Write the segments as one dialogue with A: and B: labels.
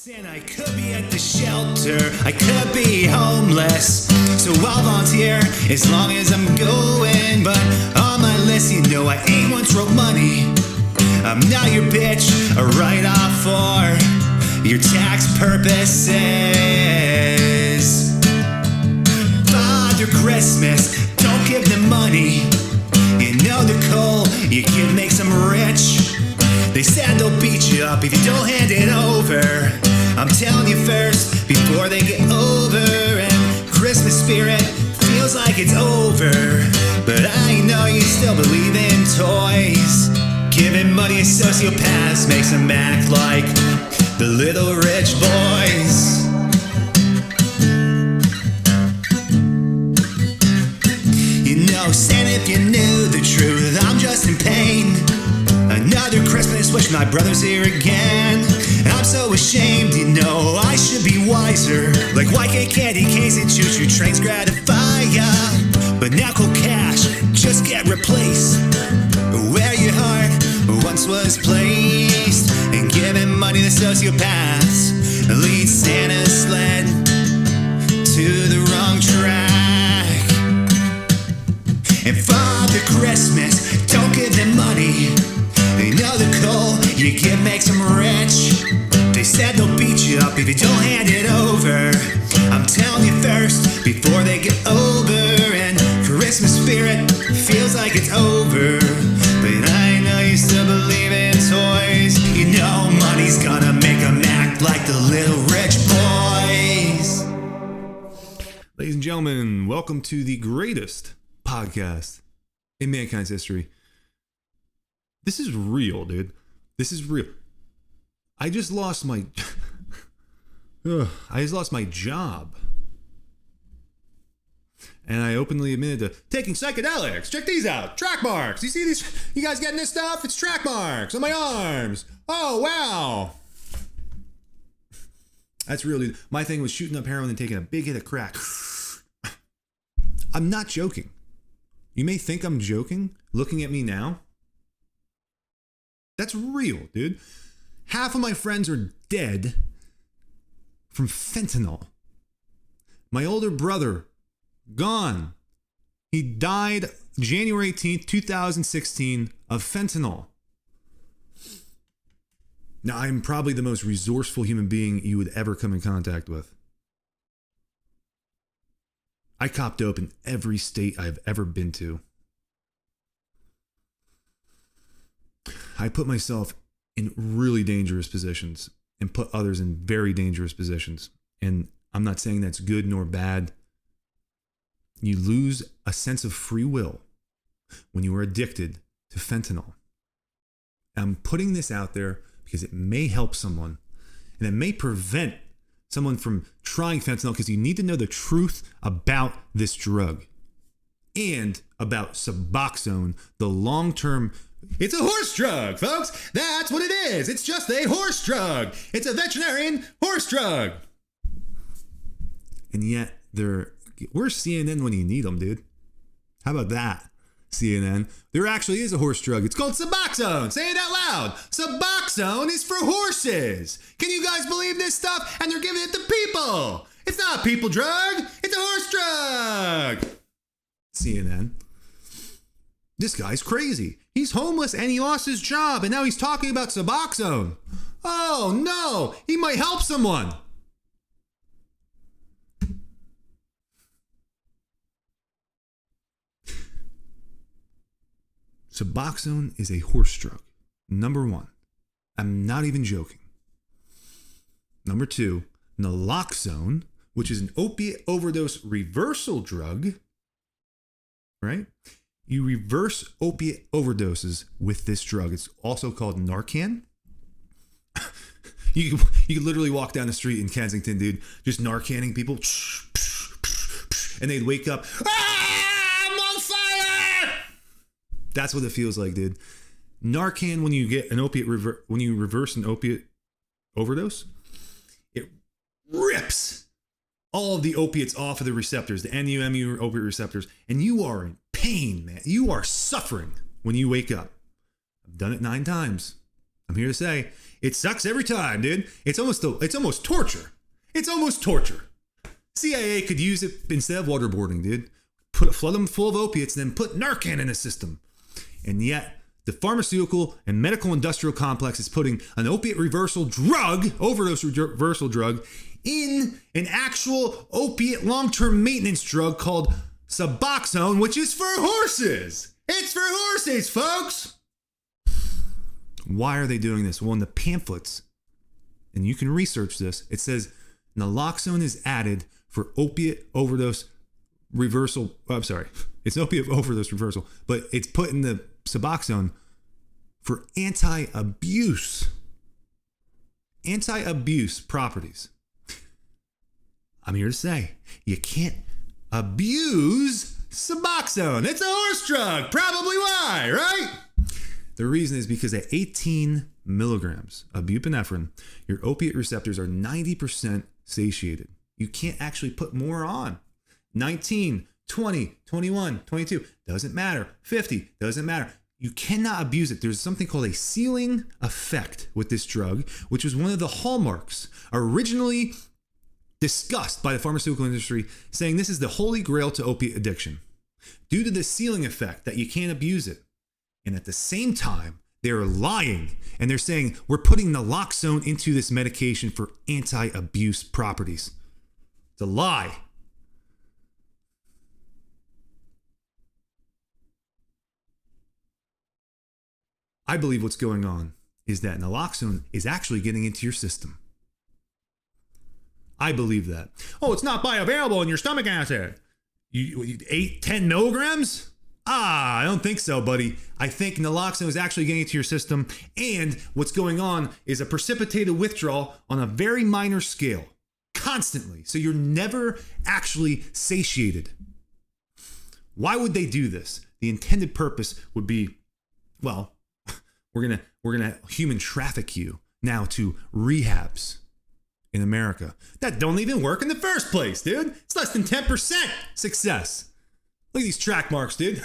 A: And I could be at the shelter, I could be homeless, so I'll volunteer as long as I'm going. But on my list, you know I ain't once wrote money. I'm not your bitch, a write-off for your tax purposes. Father Christmas, don't give them money. You know the coal you give makes them rich. They said they'll beat you up if you don't hand it over. I'm telling you first, before they get over. And Christmas spirit feels like it's over, but I know you still believe in toys. Giving money to sociopaths makes them act like the little rich boys. You know, Santa, if you knew the truth, I'm just in pain. Another Christmas, wish my brother's here again. I'm so ashamed, you know, I should be wiser. Like white cake, candy canes, and choo-choo trains gratify ya. But now cold cash just get replaced. Where your heart once was placed. And giving money to sociopaths leads Santa's sled to the wrong track. And Father Christmas, don't give them money. They know the coal you give makes them rich. They said they'll beat you up if you don't hand it over. I'm telling you first, before they get over. And Christmas spirit feels like it's over, but I know you still believe in toys. You know money's gonna make them act like the little rich boys.
B: Ladies and gentlemen, welcome to the greatest podcast in mankind's history. This is real, dude. This is real. I just lost my job. And I openly admitted to taking psychedelics. Check these out. Track marks. You see these? You guys getting this stuff? It's track marks on my arms. Oh, wow. That's real, dude. My thing was shooting up heroin and taking a big hit of crack. I'm not joking. You may think I'm joking looking at me now. That's real, dude. Half of my friends are dead from fentanyl. My older brother, gone. He died January 18th, 2016 of fentanyl. Now, I'm probably the most resourceful human being you would ever come in contact with. I copped dope in every state I've ever been to. I put myself in really dangerous positions and put others in very dangerous positions. And I'm not saying that's good nor bad. You lose a sense of free will when you are addicted to fentanyl. I'm putting this out there because it may help someone, and it may prevent someone from trying fentanyl, because you need to know the truth about this drug and about suboxone, the long-term. It's a horse drug, folks. That's what it is. It's just a horse drug. It's a veterinarian horse drug. And yet, we're CNN when you need them, dude. How about that, CNN? There actually is a horse drug. It's called suboxone. Say it out loud. Suboxone is for horses. Can you guys believe this stuff? And they're giving it to people. It's not a people drug. It's a horse drug. CNN. This guy's crazy. He's homeless and he lost his job, and now he's talking about suboxone. Oh no, he might help someone. Suboxone is a horse drug. Number one. I'm not even joking. Number two, naloxone, which is an opiate overdose reversal drug, right? You reverse opiate overdoses with this drug. It's also called Narcan. You could literally walk down the street in Kensington, dude, just Narcaning people, and they'd wake up, I'm on fire! That's what it feels like, dude. Narcan, when you get an opiate when you reverse an opiate overdose, it rips all of the opiates off of the receptors, the NU-MU opiate receptors, and you are in pain, man. You are suffering when you wake up. I've done it 9 times. I'm here to say it sucks every time, dude. It's almost torture. It's almost torture. CIA could use it instead of waterboarding, dude. Flood them full of opiates and then put Narcan in the system. And yet, the pharmaceutical and medical industrial complex is putting an opiate reversal drug, overdose reversal drug, in an actual opiate long-term maintenance drug called suboxone, which is for horses. It's for horses, folks. Why are they doing this? Well, in the pamphlets, and you can research this, it says naloxone is added for opiate overdose reversal. I'm sorry, it's opiate overdose reversal, but it's put in the suboxone for anti-abuse properties. I'm here to say you can't abuse suboxone. It's a horse drug. Probably why, right? The reason is because at 18 milligrams of buprenorphine, your opiate receptors are 90% satiated. You can't actually put more on. 19, 20, 21, 22, doesn't matter. 50, doesn't matter. You cannot abuse it. There's something called a ceiling effect with this drug, which was one of the hallmarks originally discussed by the pharmaceutical industry, saying this is the holy grail to opiate addiction. Due to the ceiling effect that you can't abuse it. And at the same time, they're lying and they're saying we're putting naloxone into this medication for anti-abuse properties. It's a lie. I believe what's going on is that naloxone is actually getting into your system. I believe that. Oh, it's not bioavailable in your stomach acid. You 10 milligrams? I don't think so, buddy. I think naloxone is actually getting into your system, and what's going on is a precipitated withdrawal on a very minor scale, constantly. So you're never actually satiated. Why would they do this? The intended purpose would be, well, we're gonna human traffic you now to rehabs in America that don't even work in the first place, dude. It's less than 10% success. Look at these track marks, dude.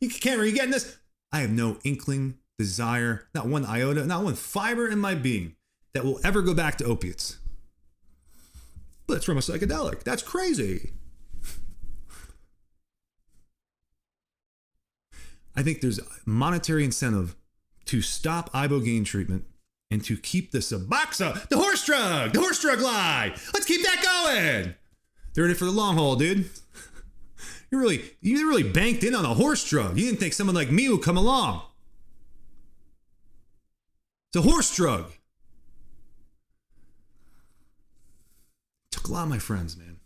B: You can't, are you getting this? I have no inkling, desire, not one iota, not one fiber in my being that will ever go back to opiates. But it's from a psychedelic. That's crazy. I think there's monetary incentive to stop ibogaine treatment and to keep the suboxone, the horse drug lie. Let's keep that going. They're in it for the long haul, dude. You really banked in on a horse drug. You didn't think someone like me would come along. It's a horse drug. Took a lot of my friends, man.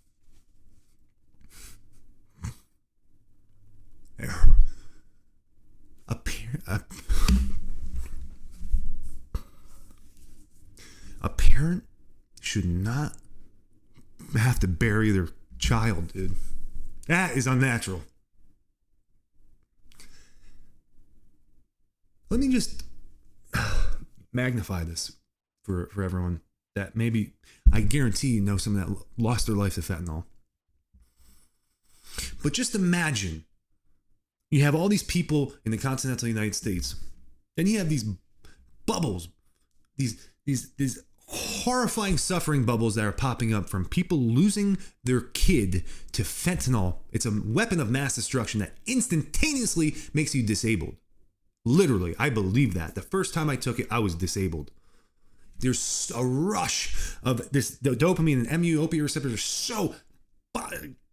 B: A parent should not have to bury their child, dude. That is unnatural. Let me just magnify this for everyone that maybe, I guarantee you know some that lost their life to fentanyl. But just imagine you have all these people in the continental United States, and you have these bubbles, these horrifying suffering bubbles that are popping up from people losing their kid to fentanyl. It's a weapon of mass destruction that instantaneously makes you disabled. Literally, I believe that. The first time I took it, I was disabled. There's a rush of this. The dopamine and mu opioid receptors are so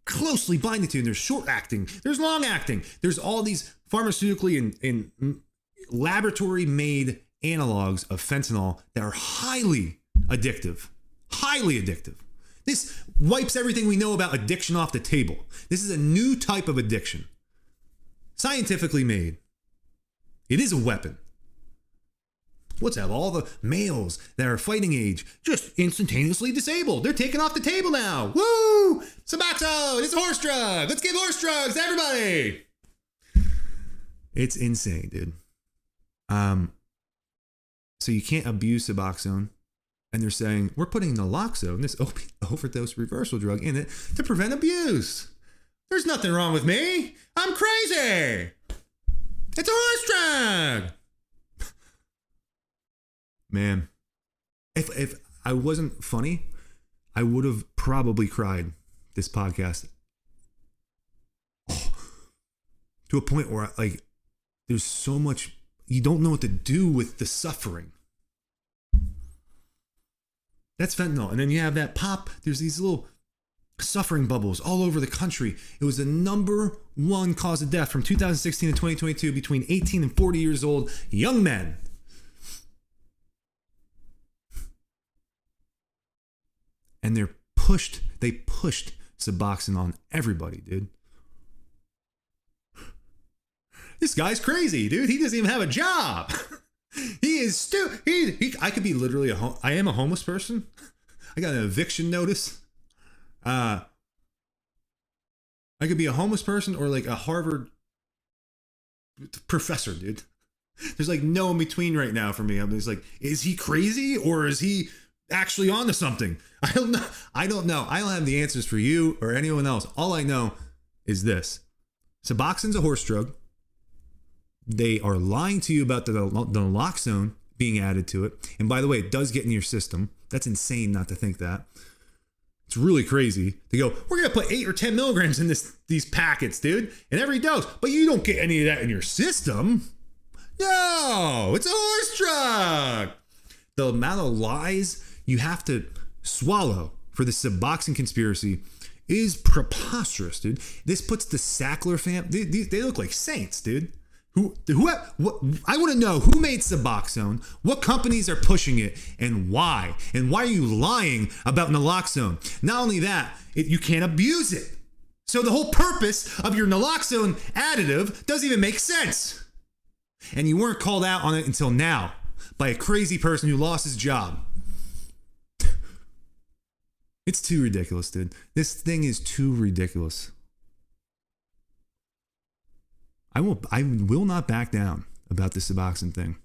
B: closely binding to, and there's short acting, there's long acting, there's all these pharmaceutically and laboratory made analogs of fentanyl that are highly addictive. This wipes everything we know about addiction off the table. This is a new type of addiction, scientifically made. It is a weapon. Let's have all the males that are fighting age just instantaneously disabled. They're taken off the table now. Woo! Suboxone, it's a horse drug. Let's give horse drugs to everybody. It's insane, dude. So you can't abuse Suboxone. And they're saying, we're putting naloxone, this overdose reversal drug, in it to prevent abuse. There's nothing wrong with me. I'm crazy. It's a horse drug. Man, if I wasn't funny, I would have probably cried this podcast. To a point where like there's so much you don't know what to do with the suffering. That's fentanyl. And then you have that pop. There's these little suffering bubbles all over the country. It was the number one cause of death from 2016 to 2022 between 18 and 40 years old young men. And they pushed suboxone on everybody, dude. This guy's crazy, dude. He doesn't even have a job. He is stupid. I could be literally I am a homeless person. I got an eviction notice. I could be a homeless person or like a Harvard professor, dude. There's like no in between right now for me. I'm just like, is he crazy or is he actually onto something? I don't know. I don't have the answers for you or anyone else. All I know is this. Suboxone's a horse drug. They are lying to you about the naloxone being added to it. And by the way, it does get in your system. That's insane not to think that. It's really crazy. They go, we're going to put 8 or 10 milligrams in these packets, dude, in every dose. But you don't get any of that in your system. No, it's a horse drug. The amount of lies you have to swallow for the Suboxone conspiracy is preposterous, dude. This puts the Sackler fam, they look like saints, dude. What, I want to know who made Suboxone, what companies are pushing it, and why. And why are you lying about naloxone? Not only that, you can't abuse it. So the whole purpose of your naloxone additive doesn't even make sense. And you weren't called out on it until now by a crazy person who lost his job. It's too ridiculous, dude. This thing is too ridiculous. I will not back down about the Suboxone thing.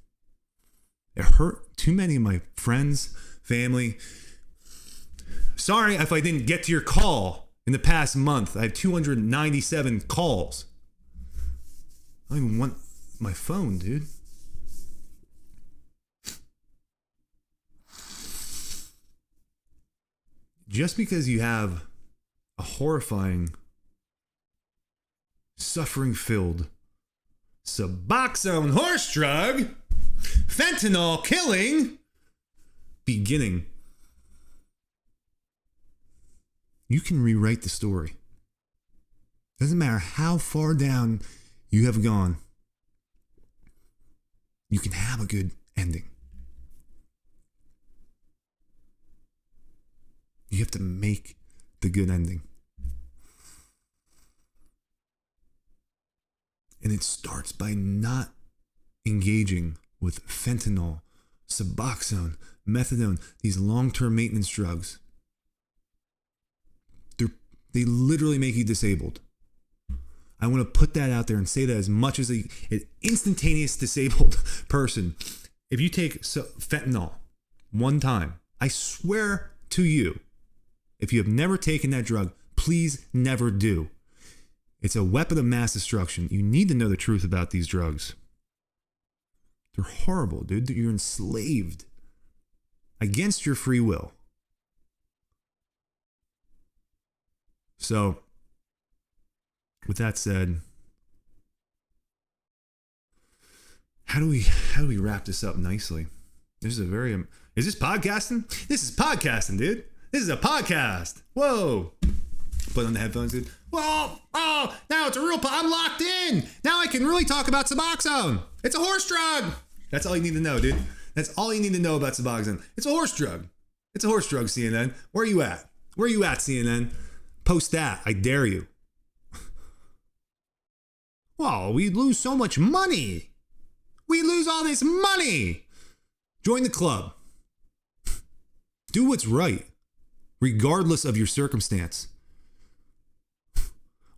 B: It hurt too many of my friends, family. Sorry if I didn't get to your call in the past month. I have 297 calls. I don't even want my phone, dude. Just because you have a horrifying, suffering-filled Suboxone horse drug, fentanyl killing beginning, you can rewrite the story. Doesn't matter how far down you have gone, you can have a good ending. You have to make the good ending. And it starts by not engaging with fentanyl, Suboxone, methadone, these long-term maintenance drugs. They literally make you disabled. I want to put that out there and say that as much as an instantaneous disabled person. If you take fentanyl one time, I swear to you, if you have never taken that drug, please never do. It's a weapon of mass destruction. You need to know the truth about these drugs. They're horrible, dude. You're enslaved against your free will. So, with that said, how do we wrap this up nicely? Is this podcasting? This is podcasting, dude. This is a podcast. Whoa. Put on the headphones, dude. Whoa, now it's a real I'm locked in. Now I can really talk about Suboxone. It's a horse drug. That's all you need to know, dude. That's all you need to know about Suboxone. It's a horse drug. It's a horse drug, CNN. Where are you at? Where are you at, CNN? Post that. I dare you. Well, we lose so much money. We lose all this money. Join the club. Do what's right, regardless of your circumstance.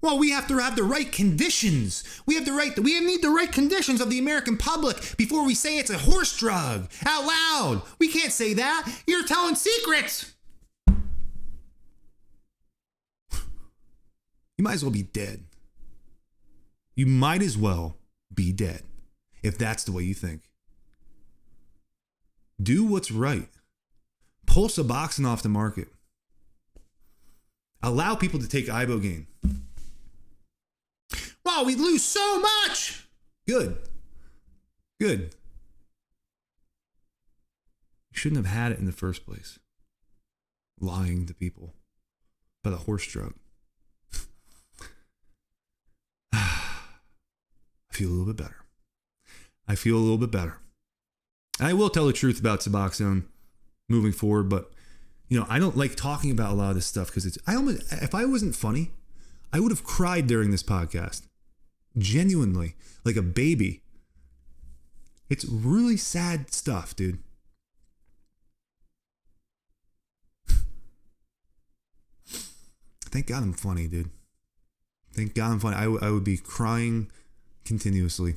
B: Well, we have to have the right conditions. We need the right conditions of the American public before we say it's a horse drug out loud. We can't say that. You're telling secrets. You might as well be dead. You might as well be dead if that's the way you think. Do what's right. Pull suboxone off the market. Allow people to take ibogaine. Wow, we lose so much. Good. You shouldn't have had it in the first place. Lying to people about a horse drug. I feel a little bit better. And I will tell the truth about suboxone moving forward, but I don't like talking about a lot of this stuff because if I wasn't funny, I would have cried during this podcast. Genuinely, like a baby. It's really sad stuff, dude. Thank God I'm funny, dude. Thank God I'm funny. I would be crying continuously.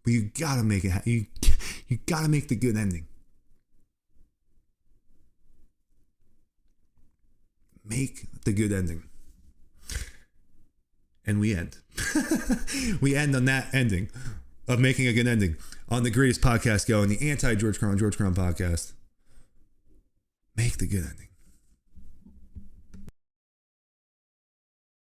B: But you gotta make it. You gotta make the good ending. Make the good ending. And we end. We end on that ending of making a good ending on the greatest podcast going, the anti-George Crown podcast. Make the good ending.